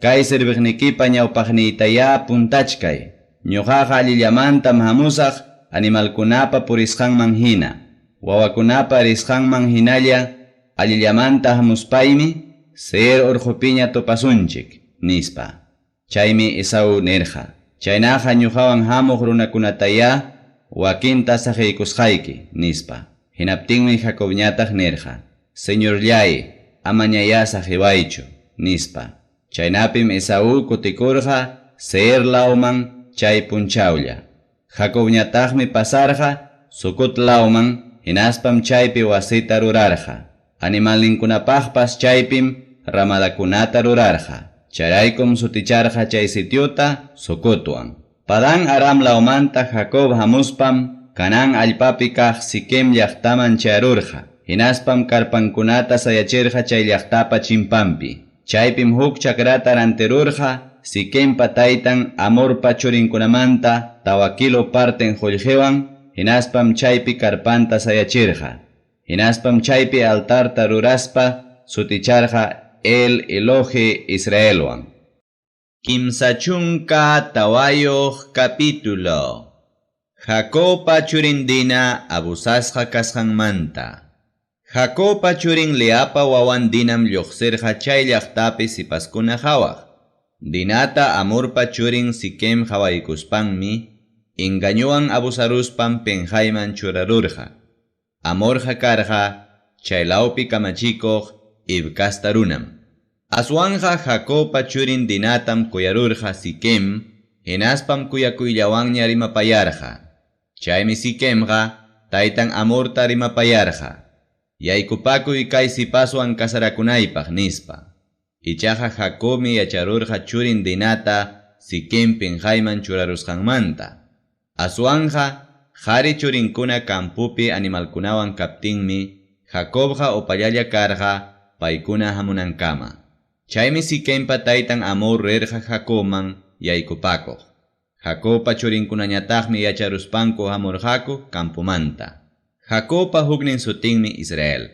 kay sirviqnikipa ñawpaqniytaya puntachkay. Ñuqaqa allillamantam hamusaq animalkunapa purisqanman hina. Wawakunapa risqanman hinalla allillamanta hamuspaymi Seir urqupiña topasunchik, nispa. Chaymi Esau nirqa. Chaynaqa ñuqawan hamuq runakunataya wakinta saqiykusqayki, nispa. Hinaptinmi Jacobñataq nirqa. Señorllay, amañaya saqiwaychu, nispa. Chaynapim Esau kutikurqa Seir lawman chay punchawlla. Jacobñataqmi pasarqa Sucot lawman, hinaspam chaypi wasita rurarqa. Animalinkunapaqpas chaypim ramadakunata rurarqa. Charaykum suticharqa chay sitiuta Sucotwan. Padan Aram lawmanta Jacob hamuspam Kanan allpapi kaq Siquem llaqtaman charurqa. Hinaspam karpankunata sayachirqa chay llaqtapa chimpampi. Chaypim huk chakrata rantirurqa Siquempa taytan Amorpa churinkunamanta tawakilo parten jolljewan hinaspam chaypi karpanta sayachirja. Hinaspam chaypi altarta ruraspa suticharja el Elohe Israelwan. Kimsachunka tawayoq capítulo. Jacopa churindina abusasqa kasqanmanta. Jacopa churin Leapa wawan dinam lluqsirqa chay llaqtapi sipaskuna hawaq. Dinata Amorpa churin Siquem hawaykuspanmi engañuwan abusaruspam penjayman churarurqa. Amorqa karqa chaylawpi kamachikuq ibkasta runam. Aswanja Jacopa churin Dinatam kuyarurqa Siquem hinaspam kuyakuyllawanña rimapayarqa. Chaymi Siquemqa taytan Amorta rimapayarqa. Yaykupakuy kay sipaswan kasarakunaypaq nispa. Ichaqa Jacobmi yacharurqa churin Dinata Siquem penjayman churarusqanmanta. Aswanja qhari churinkuna campupi animalkunawan kaptinmi Jacobqa upallalla karqa paykuna hamunankama. Chaymi Siquempa taytan Amor rirqa Jacobman yaykupakuq. Jacobpa churinkunañataqmi yacharuspanku hamurqaku campumanta. Jacobpa huknin sutinmi Israel.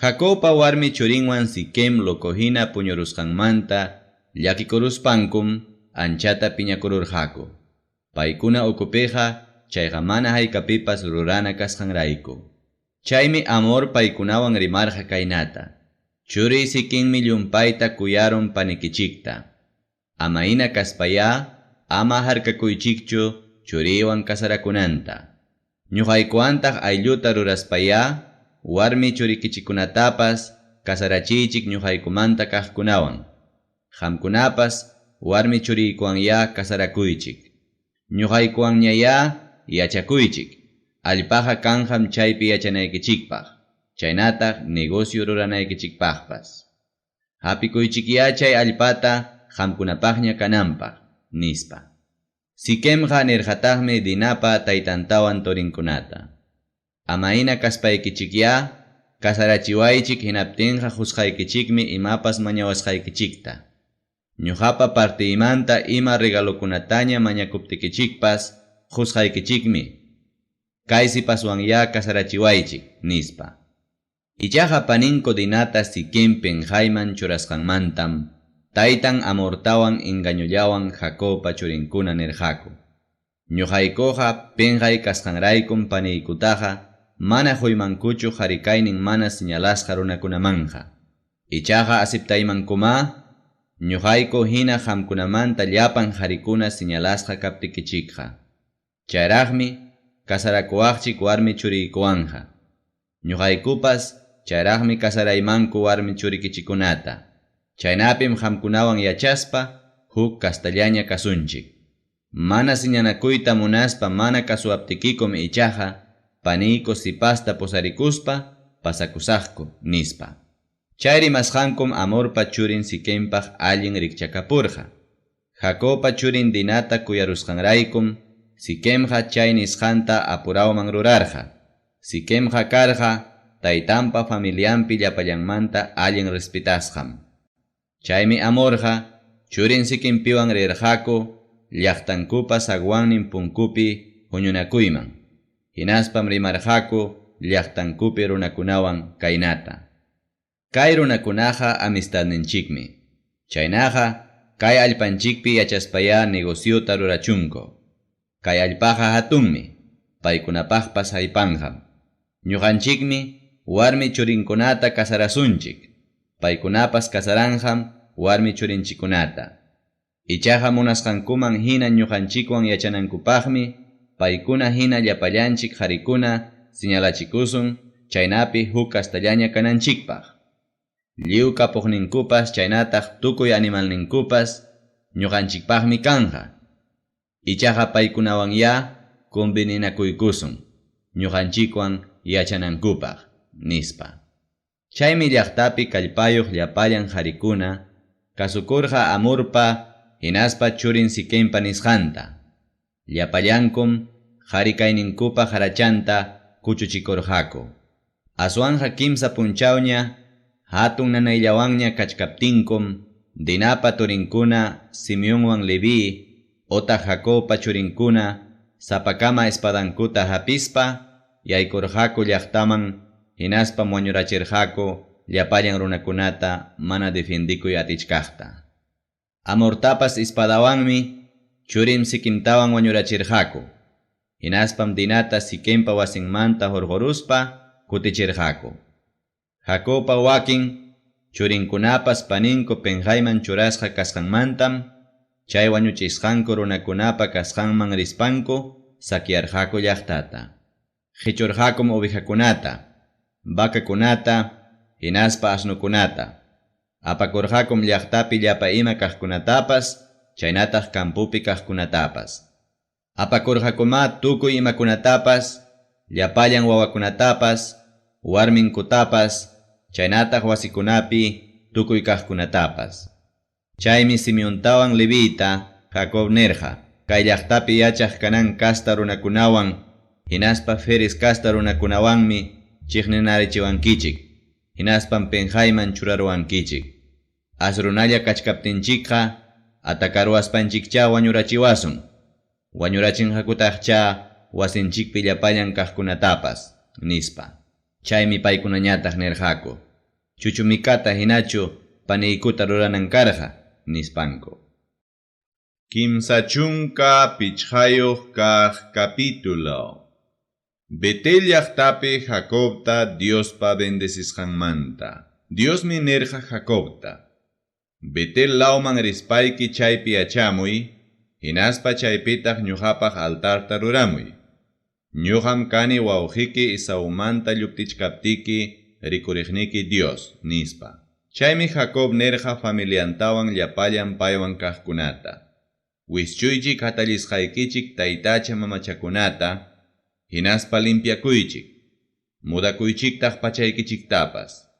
Jacobpa warmi churinwan Siquem lokohina puñurusqanmanta llakikuruspankum anchata piñakururqaku. Paykuna ukupiqa chayqa mana haykapipas rurana kasqanrayku. Chaymi Amor paykunawan rimarqa kaynata. Churi Siquemmi llumpayta kuyaron panikichikta. Amaina kaspaya, ama harkakuychikchu churiwan kasarakunanta. Ñuqaykuantaq aylluta ruraspaya, warmi churikichikunatapas kasarachichik ñuqaykumanta kaqkunawan. Qamkunapas warmi churiykuwanya kasarakuychik. Ñuqaykuwanñaya yachakuychik. Allpaqa kanqam chaypi yachanaykichikpaq. Chaynataq negocio ruranaykichikpaqpas. Hapikuychikya chay allpata qamkunapaqña kananpaq nispa. Siquemqa nirqataqmi Dinapa taytantawan torinkunata. Amaina kaspaykichikya kasarachiwaychik hinaptinqa husqaykichikmi imapas mañawasqaykichikta. Ñuqapa partiymanta ima regalokunataña mañakuptikichikpas husqaykichikmi. Kay sipaswanya kasarachiwaychik nispa. Ichaqa paninko Dinata Siquem penjayman churasqanmantam taytan Amortawan engañullawan Jacobpa churinkuna nirqaku. Ñuqaykuqa penjay kasqanraykum paniykutaqa mana huymankuchu harikaynin mana señalasqa runakunamanja. Ichaqa asiptaymankuma ñuqayku hina qamkunamanta llapan harikuna señalasqa kaptikichikqa. Chayraqmi kasarakuwaqchik warmi churiykuwanja. Ñuqaykupas chayraqmi kasaraymanku warmi churikichikunata. Chaynapim qamkunawan yachaspa huk castallaña kasunchik. Mana siñanakuyta munaspa mana kasuaptikikum ichaqa paniyku sipasta posarikuspa pasakusaqku nispa. Chayri masqankum Amorpa churin Siquempaq allin rikchakapurqa. Jacobpa churin Dinata kuyarusqanraykum Siquemqa chay nisqanta apurawman rurarqa. Siquemqa karqa taytanpa familianpi llapallanmanta allin respetasqam. Chaymi Amorqa churin Siquempiwan rirqaku llaqtankupa sagwannin punkupi huñunakuyman. Hinaspam rimarqaku llaqtankupi runakunawan kaynata. Kay runakunaqa amistadninchikmi. Chaynaqa kay allpanchikpi yachaspaya negociota rurachunko. Kay allpaqa hatunmi, paykunapaqpas haypanqam. Ñuqanchikmi warmi churinkunata kasarasunchik. Paykunapas kasaranqam warmi churinchikunata. Ichaqa munasqankuman hina ñuqanchikwan yachanankupaqmi paykuna hina llapallanchik harikuna señalachikusun chaynapi huk castallaña kananchikpaq. Lliw kapuqninkupas chaynataq tukuy animalninkupas ñuqanchikpaqmi kanja. Ichaqa paykunawanya conveninakuykusun ñuqanchikwan yachanankupaq nispa. Chaymi llaqtapi kallpayuq llapallan harikuna kasukurqa Amorpa hinaspa churin Siquempa nisqanta. Llapallankum harikayninkupa harachanta kuchuchikurqaku. Aswanja kimsa punchawña hatun nanayllawanña kachkaptinkum Dinapa turinkuna Simeonwan Levi, ota Jacopa churinkuna, sapakama espadankuta hapispa, yaykurqaku llaqtaman, hinaspam wañurachirqaku llapallan runakunata mana defendikuy atichkaqta. Amortapas espadawanmi churim sikimtawan wañurachirqaku. Hinaspam dinata sikimpa wasinmanta hurquruspa kutichirqaku. Jacopa wakin churinkunapas paninku penjayman churasqa kasqanmantam, chay wañuchisqanku runakunapa kasqanman rispanku saquearqaku llaqtata. Qichurqakum ovejakunata, vacakunata, hinaspa asnukunata. Apakurqakum llaqtapi llapa ima kaqkunatapas, chaynataq kampupi kaqkunatapas. Apakurqakuma tukuy imakunatapas, llapallan wawakunatapas, warminkutapas, chaynataq wasikunapi tukuy kaqkunatapas. Chaymi Simeontawan Levita Jacob nerja, kay llaqtapi yachaq kanan kasta runakunawan, hinaspa feris kasta runakunawanmi chiqninarichiwankichik, hinaspam penjayman churaruwankichik. Asrunalla kachkaptinchikqa atakaruwaspanchikcha wañurachiwasun, wañurachinqakutaqcha wasinchikpi llapallan kaqkunatapas, nispa. Chaymi paykunañataq nerqaku, chuchumikata hinachu paniykuta ruranankarqa, nispanku. Kimsa chunka pichqayuq kaq capítulo. Betel llaqtapi Jacobta Diospa bendecishqanmanta. Diosmi nerqa Jacobta, Betel lawman rispayki chaypi achamuy, hinaspa chaypitaq ñuqapaq altarta ruramuy. Ñuqam kani wawqiki Esaumanta lluptichkaptiki rikuriqniki Dios, nispa. Chaymi Jacob nerqa familiantawan llapallan paywan kaqkunata. Wischuychik hatallisqaykichik taytacha mamachakunata, hinaspa limpiakuychik, mudakuychiktaq pachaykichiktapas.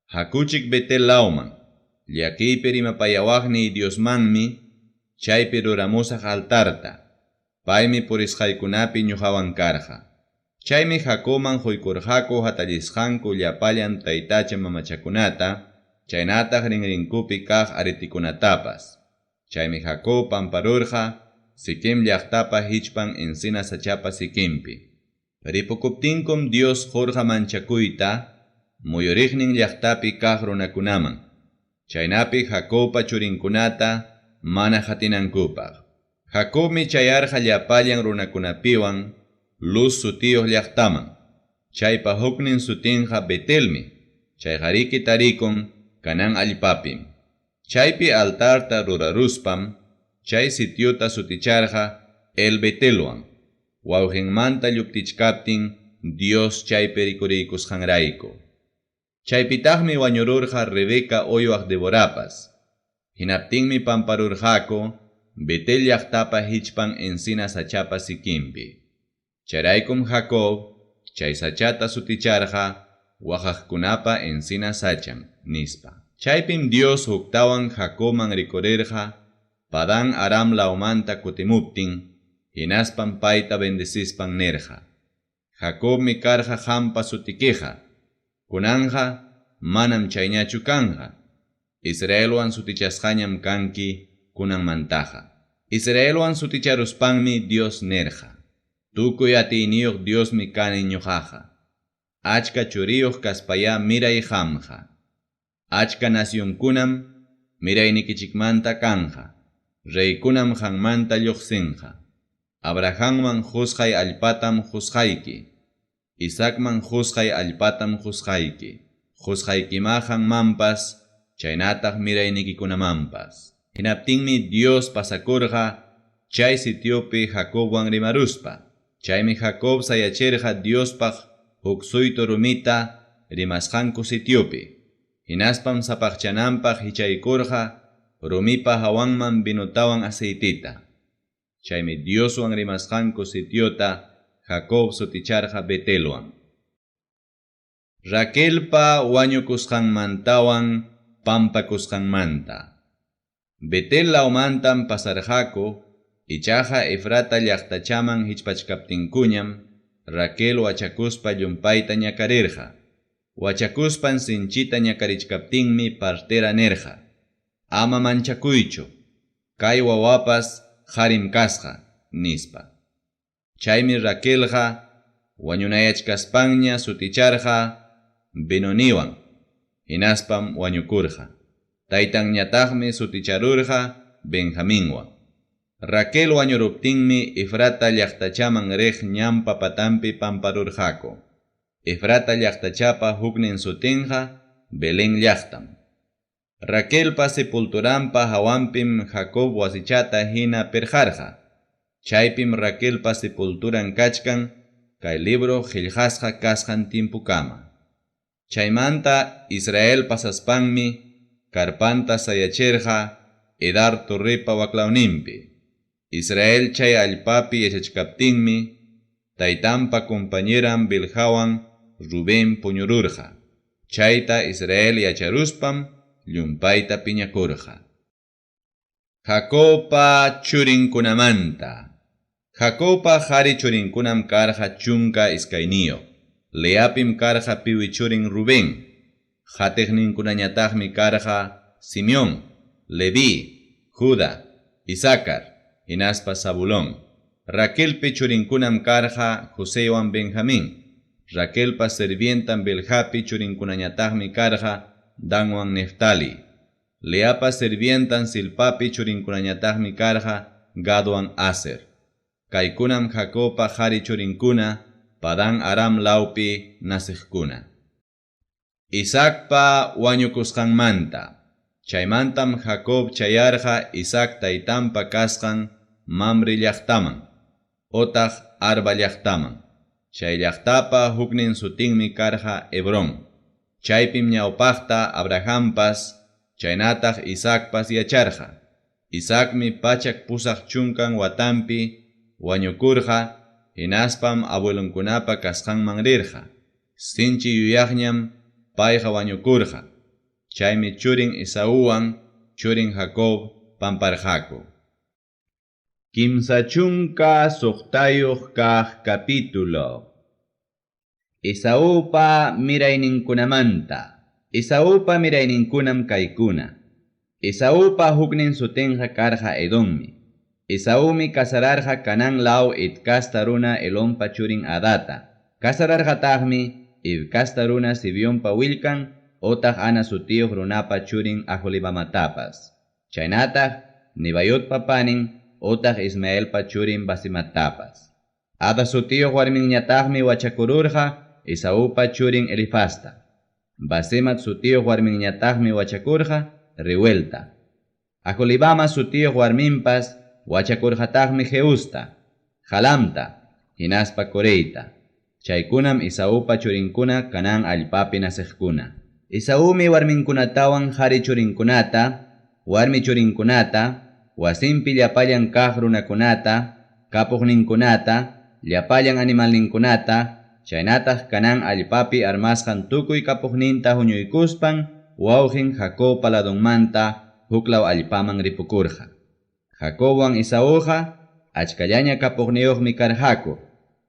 Hakuchik Betel lawman, llakiypi rimapayawaqni Diosmanmi, chaypi ruramusaq altarta, paymi purisqaykunapi ñuqawan karqa. Chaymi Jacobman huykurqaku hatallisqanku llapallan taytacha mamachakunata, chaynataq rinrinkupi kaq aritikunatapas. Chaymi Jacob pamparurqa Siquem llaqtapa hichpan encina sachapa Siquempi. Ripukuptinkum Dios jorqa manchakuyta, muyuriqnin llaqtapi kaq runakunaman. Chaynapi Jacobpa churinkunata mana hatinankupaq. Jacobmi chayarqa llapallan runakunapiwan Luz sutiyuq llaqtaman. Chaypa huknin sutinqa Betelmi, chayqariki tarikun kanan allpapim. Chaypi altarta ruraruspam, chay sitiota suticharqa El Betelwan, wawqinmanta lluptichkaptin Dios chaypi rikuriykusqanrayku. Chaypitaqmi wañururqa Rebeca oywaq Deborapas. Hinaptinmi pamparurqaku Betel llaqtapa hichpan encina sachapa Siquempi. Chayraykum Jacob chay sachata suticharqa waqaqkunapa encina sachan, nispa. Chaypim Dios huktawan Jacobman rikurirqa Padan Aram lawmanta kutimuptin, hinaspam payta bendechispan nerqa. Jacobmi karqa hampa sutikiqa, kunanja manam chayñachu kanja. Israelwan sutichasqañam kanki kunanmantaqa. Israelwan suticharuspanmi Dios nerqa. Tukuy atiyniyuq Diosmi kani ñuqaqa. Achka churiyuq kaspaya miray hamqa. Achka nacionkunam miraynikichikmanta kanja. Reykunam hanmanta lluqsinqa. Abrahamman husqay allpatam husqayki. Isaacman husqay allpatam husqayki. Husqaykimahan mampas, chaynataq miraynikikunamanpas. Hinaptinmi Dios pasakurqa chay sitiopi Jacobwan rimaruspa. Chaymi Jacob sayachirqa Diospaq huk suytu rumita rimasqanku sitiopi. Hinaspam sapaqchananpaq hichaykurqa rumipa hawanman binutawan aceitita. Chaymi Dioswan rimasqanku sitiota Jacob suticharqa Betelwan. Raquelpa wañukusqanmantawan pampakusqanmanta. Betel lawmantam pasarqaku, ichaqa Efrata llaqtachaman hichpachkaptinkuñam Raquel wachakuspa llumpayta ñakarirqa. Wachakuspan sinchita ñakarichkaptinmi partera nerqa. ama manchakuychu, kay wawapas harim kasqa, nispa. Chaymi Raquelqa wañunayachkaspanña suticharqa Benoniwan, hinaspam wañukurqa. Taytanñataqmi suticharurqa Benjaminwan. Raquel wañuruptinmi Efrata llaqtachaman riq ñampa patanpi pamparurqaku. Efrata llaqtachapa huknin sutinqa Belén llaqtam. Raquelpa sepulturanpa hawanpim Jacob wasichata hina perjarqa. Chaypim Raquelpa sepulturan kachkan kay libro qillqasqa kasqan tiempukama. Chaymanta Israel pasaspanmi karpanta sayachirqa Edar Torrepa waklawninpi. Israel chay allpapi yachachkaptinmi taytanpa compañeran Bilhawan Rubén puñururqa. Chayta Israel yacharuspam llumpayta piñakurqa. Jacobpa churinkunamanta. Jacobpa qhari churinkunam karqa chunka iskayniyo. Leapim karqa piwi churin Rubén. Qhatiqninkunañataqmi karqa Simeón, Leví, Judá, Isaacar, hinaspa Zabulón. Raquelpi churinkunam karqa Joséwan Benjamín. Raquelpa sirvientan Bilhapi churinkunañataqmi karqa Danwan Neftali. Leapa sirvientan Silpapi churinkunañataqmi karqa Gadwan Aser. Kaykunam Jacobpa qhari churinkuna Padan Aram laupi nasiqkuna. Isaacpa wañukusqanmanta. Chaymantam Jacob chayarqa Isaac taytanpa kasqan Mamre llaqtaman, otaq Arba llaqtaman. Chay llaqtapa huknin sutinmi karqa Hebrón. Chaypim ñawpaqta Abrahampas, chaynataq Isaacpas yacharqa. Isaacmi pachak pusaq chunkan watanpi wañukurqa, hinaspam abuelunkunapa kasqanman rirqa. Sinchi yuyaqñam payqa wañukurqa. Chaymi churin Esauwan churin Jacob pamparqaku. Kimsa chunka suqtayuq kaq capítulo. Esaupa mirayninkunamanta. Esaupa mirayninkunam kaykuna. Esaupa huknin sutinqa karqa Edommi. Esaumi kasararqa Canán law itkasta runa Elonpa churin Adata. Kasararqataqmi itkasta runa Sibionpa wilkan, otaq Ana sutiyuq runapa churin Aholibamatapas. Chaynataq Nebayotpa panin, otaq Ismaelpa churin Basimatapas. Ada sutiyuq warminñataqmi wachakururqa Esaupa churin Elifasta. Basimat sutiyuq warminñataqmi wachakurqa Reuelta. Aholibama sutiyuq warminpas wachakurqataqmi Jeusta, Jalamta, hinaspa Coreita. Chaykunam Esaupa churinkuna Canán allpapi nasiqkuna. Esaumi warminkunatawan qhari churinkunata, warmi churinkunata, wasinpi llapallan kaq runakunata, kapuqninkunata, llapallan animalninkunata, chaynataq Canán allpapi armasqan tukuy kapuqninta huñuykuspan, wawqin Jacob paladunmanta huklaw allpaman ripukurqa. Jacobwan Esauqa achkallaña kapuqniyuqmi karqaku.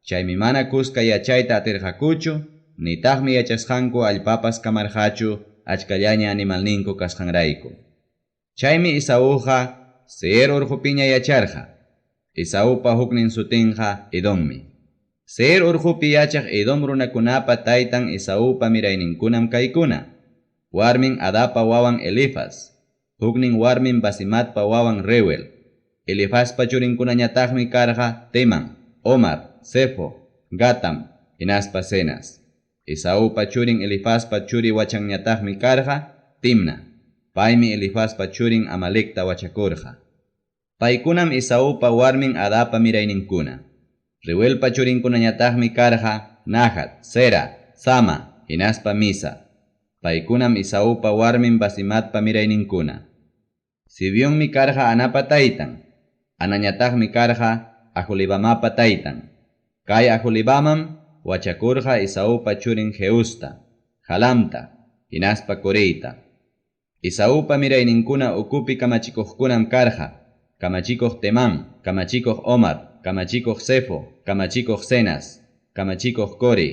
Chaymi mana kuska yachayta atirqakuchu, nitaqmi yachasqanku allpapas kamarqachu achkallaña animalninku kasqanrayku. Chaymi Esauqa Seir urqupiña yacharqa. Esaupa huknin sutinqa Edommi. Seir urqupi yachaq Edom runakunapa taytan Esaupa mirayninkunam kaykuna. Warmin Adapa wawan Elifaz. Huknin warmin Basimatpa wawan Reuel. Elifazpa churinkunañataqmi karqa Teman, Omar, Sefo, Gatam, hinaspa Cenas. Esaupa churin Elifazpa churi wachanñataqmi karqa Timna. Paymi Elifazpa churin Amalekta wachakurqa. Paykunam Esaupa warmin Adapa mirayninkuna. Reuelpa churinkunañataqmi karqa Nahat, Sera, Sama, hinaspa Misa. Paykunam Esaupa warmin Basimatpa mirayninkuna. Sibionmi karqa Anapa taytan. Anañataqmi karqa Aholibamapa taytan. Kay Aholibamam wachakurqa Esaupa churin Jeusta, Jalamta, hinaspa Coreita. Esaupa mirayninkuna ukupi kamachikuqkunam karqa. Kamachikuq Temán, kamachikuq Omar, kamachikuq Sefo, kamachikuq Cenas, kamachikuq Core,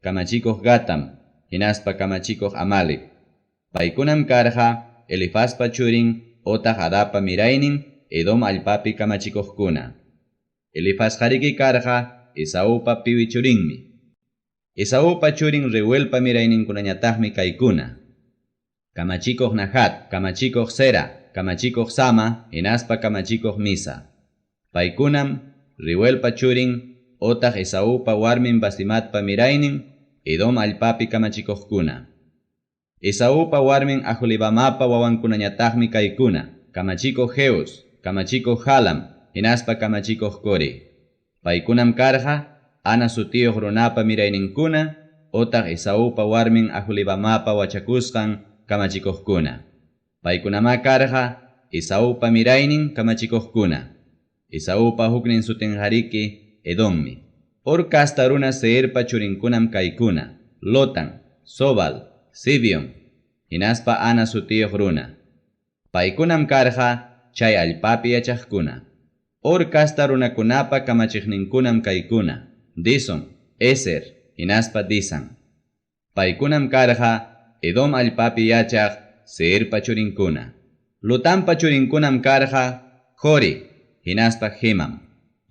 kamachikuq Gatam, hinaspa kamachikuq Amalek. Paykunam karqa Elifazpa churin otaq Adapa miraynin Edom allpapi kamachikuqkuna. Elifaz qariki karqa Esaupa piwi churinmi. Esaupa churin Reuelpa mirayninkunañataqmi kaykuna. Kamachikuq Nahat, kamachikuq Sera, kamachikuq Sama, hinaspa kamachikuq Misa. Paykunam Reuelpa churin otaq Esaupa warmin Basimatpa miraynin Edom allpapi kamachikuqkuna. Esaupa warmin Aholibamapa wawankunañataqmi kaykuna. Kamachikuq Jeus, kamachikuq Jalam, hinaspa kamachikuq Kore. Paykunam karqa Ana sutiyuq runapa mirayninkuna otaq Esaupa warmin Aholibamapa wachakusqan kamachikuqkuna. Paykunama karqa Esaupa miraynin kamachikuqkuna. Esaupa huknin sutinqariki Edommi. Kasta runa Seirpa churinkunam kaykuna. Lotan, Sobal, Sibion, hinaspa Ana sutiyuq runa. Paykunam karqa chay allpapi yachaqkuna. Kasta runakunapa kamachiqninkunam kaykuna. Dison, Eser, hinaspa Disan. Paykunam karqa Edom allpapi yachaq Seirpa churinkuna. Lotanpa churinkunam karqa Jori, hinaspa Hemam.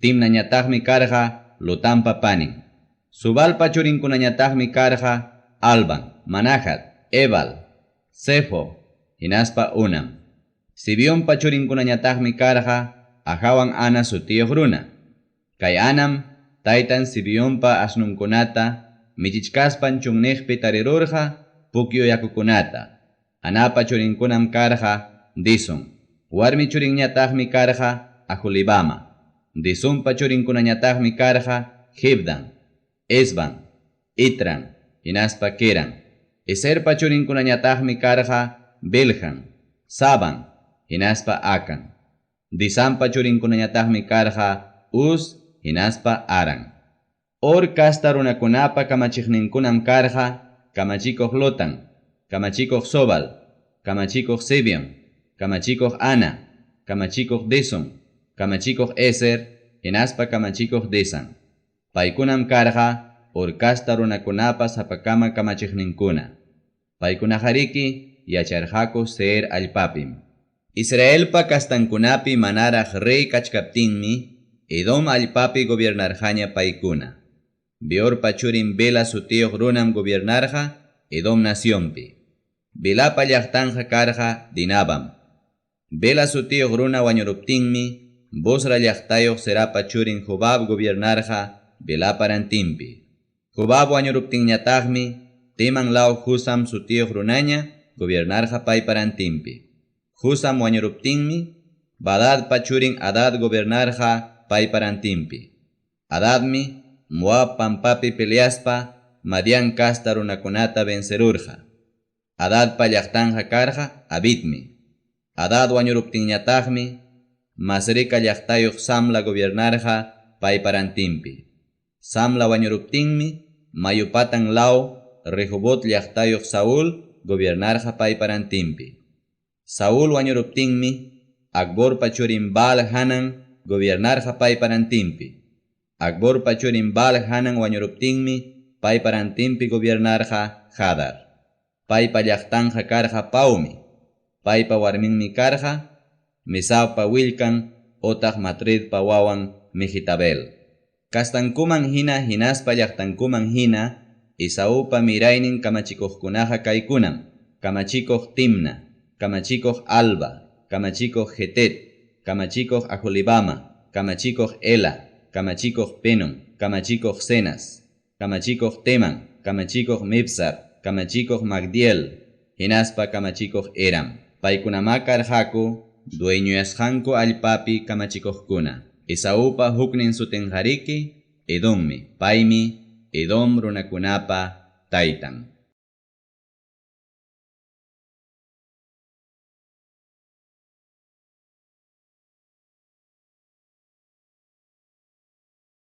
Timnañataqmi karqa Lotanpa panin. Subalpa churinkunañataqmi karqa Alban, Manahat, Ebal, Sefo, hinaspa Unam. Sibionpa churinkunañataqmi karqa Ahawan Ana sutiyuq runa. Kay Anam taytan Sibionpa asnunkunata michichkaspan chunniqpi tarirurqa pukyu yakukunata. Anapa churinkunam karqa Dison. Warmi churinñataqmi karqa Aholibama. Disonpa churinkunañataqmi karqa Hibdan, Esban, Itran, hinaspa Keran. Eserpa churinkunañataqmi karqa Bilhan, Saban, hinaspa Akan. Disanpa churinkunañataqmi karqa Uz, hinaspa Aran. Kasta runakunapa kamachiqninkunam karqa kamachikuq Lotan, kamachikuq Sobal, kamachikuq Sibion, kamachikuq Ana, kamachikuq Dison, kamachikuq Eser, hinaspa kamachikuq Disan. Paykunam karqa kasta runakunapa sapakama kamachiqninkuna. Paykunajariki yacharqaku Seir allpapim. Israelpa kastankunapi manaraq rey kachkaptinmi Edom allpapi gobiernarqaña paykuna. Beorpa churin Bela sutiyuq runam gobiernarqa Edom nacionpi. Belapa llaqtanqa karqa Dinabam. Bela sutiyuq runa wañuruptinmi Bosra llaqtayuq Serapa churin Jobab gobiernarqa Belapa rantinpi. Jobab wañuruptinñataqmi Teman law Husam sutiyuq runaña gobiernarqa paypa rantinpi. Husam wañuruptinmi Badadpa churin Adad gobernarqa paypa rantinpi. Adadmi Moab pampapi peleaspa Madian kasta runakunata vencerurqa. Adadpa llaqtanqa karqa Abidmi. Adad wañuruptinñataqmi Masreka llaqtayuq Samla gobernarqa paypa rantinpi. Samla wañuruptinmi Mayupatan law Rehobot llaqtayuq Saúl gobernarqa paypa rantinpi. Saúl wañuruptinmi Akborpa churin Baal Hanan gobernarqa paypa rantinpi. Akborpa churin Baal Hanan wañuruptinmi paypa rantinpi gobernarqa Hadar. Paypa llaqtanqa karqa Paumi. Paypa warminmi karqa Mesaupa willkan otaq Matredpa wawan Mehitabel. Kastankuman hina hinaspa llaqtankuman hina Esaupa miraynin kamachikuqkunaqa kaykunam. Kamachikuq Timna, kamachikuq Alba, kamachikuq Hetet, kamachikuq Aholibama, kamachikuq Ela, kamachikuq Penon, kamachikuq Senas, kamachikuq Teman, kamachikuq Mibsar, kamachikuq Magdiel, hinaspa kamachikuq Eram. Paykunama karqaku dueñuyasqanku allpapi kamachikuqkuna. Esaupa huknin sutinqariki Edommi. Paymi Edom runakunapa taytan.